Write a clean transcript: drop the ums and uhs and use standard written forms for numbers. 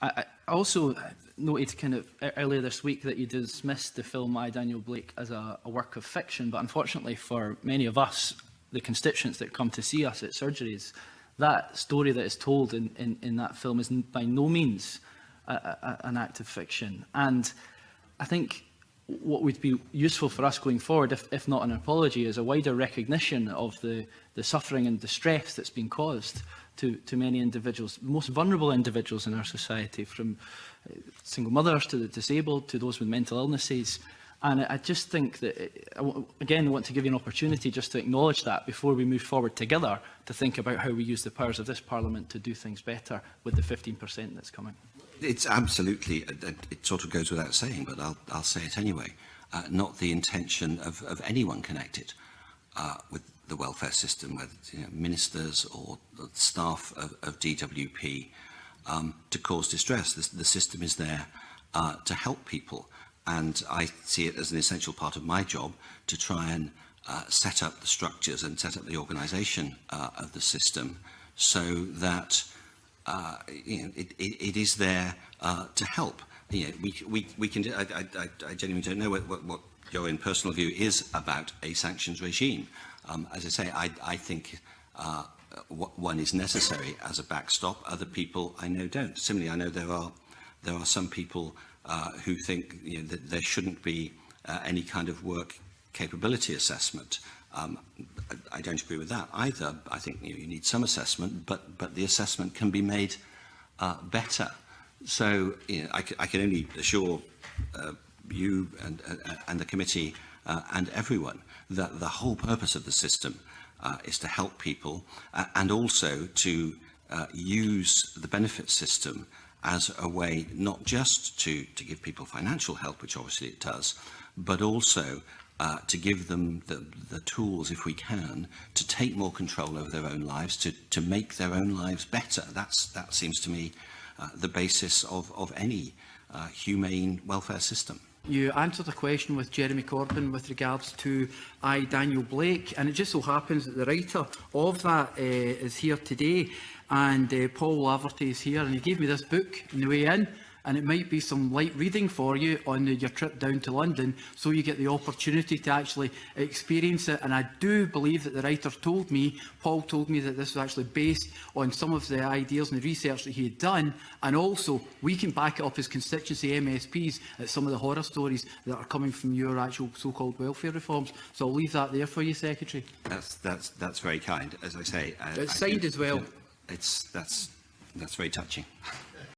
I also noted kind of earlier this week that you dismissed the film I, Daniel Blake as a work of fiction, but unfortunately for many of us, the constituents that come to see us at surgeries, that story that is told in that film is by no means an act of fiction. And I think what would be useful for us going forward, if not an apology, is a wider recognition of the suffering and distress that's been caused to many individuals, most vulnerable individuals in our society, from single mothers to the disabled to those with mental illnesses. And I just think that, again, I want to give you an opportunity just to acknowledge that before we move forward together to think about how we use the powers of this Parliament to do things better with the 15% that's coming. It's absolutely, it sort of goes without saying, but I'll say it anyway, not the intention of anyone connected with the welfare system, whether it's, ministers or the staff of DWP, to cause distress. The system is there to help people, and I see it as an essential part of my job to try and set up the structures and set up the organisation of the system so that it is there to help. We can. I genuinely don't know what your own personal view is about a sanctions regime. As I say, I think one is necessary as a backstop. Other people, I know, don't. Similarly, I know there are some people who think that there shouldn't be any kind of work capability assessment. I don't agree with that either. I think you need some assessment, but the assessment can be made better. So I can only assure you and the committee and everyone that the whole purpose of the system is to help people and also to use the benefit system as a way not just to give people financial help, which obviously it does, but also to give them the tools, if we can, to take more control over their own lives, to make their own lives better. That seems to me the basis of any humane welfare system. You answered a question with Jeremy Corbyn with regards to I, Daniel Blake, and it just so happens that the writer of that is here today, and Paul Laverty is here, and he gave me this book on the way in, and it might be some light reading for you on your trip down to London, so you get the opportunity to actually experience it. And I do believe that the writer told me, Paul told me, that this was actually based on some of the ideas and the research that he had done, and also we can back it up as constituency MSPs at some of the horror stories that are coming from your actual so-called welfare reforms. So I'll leave that there for you, Secretary. That's very kind. As I say, it's signed as well. That's very touching.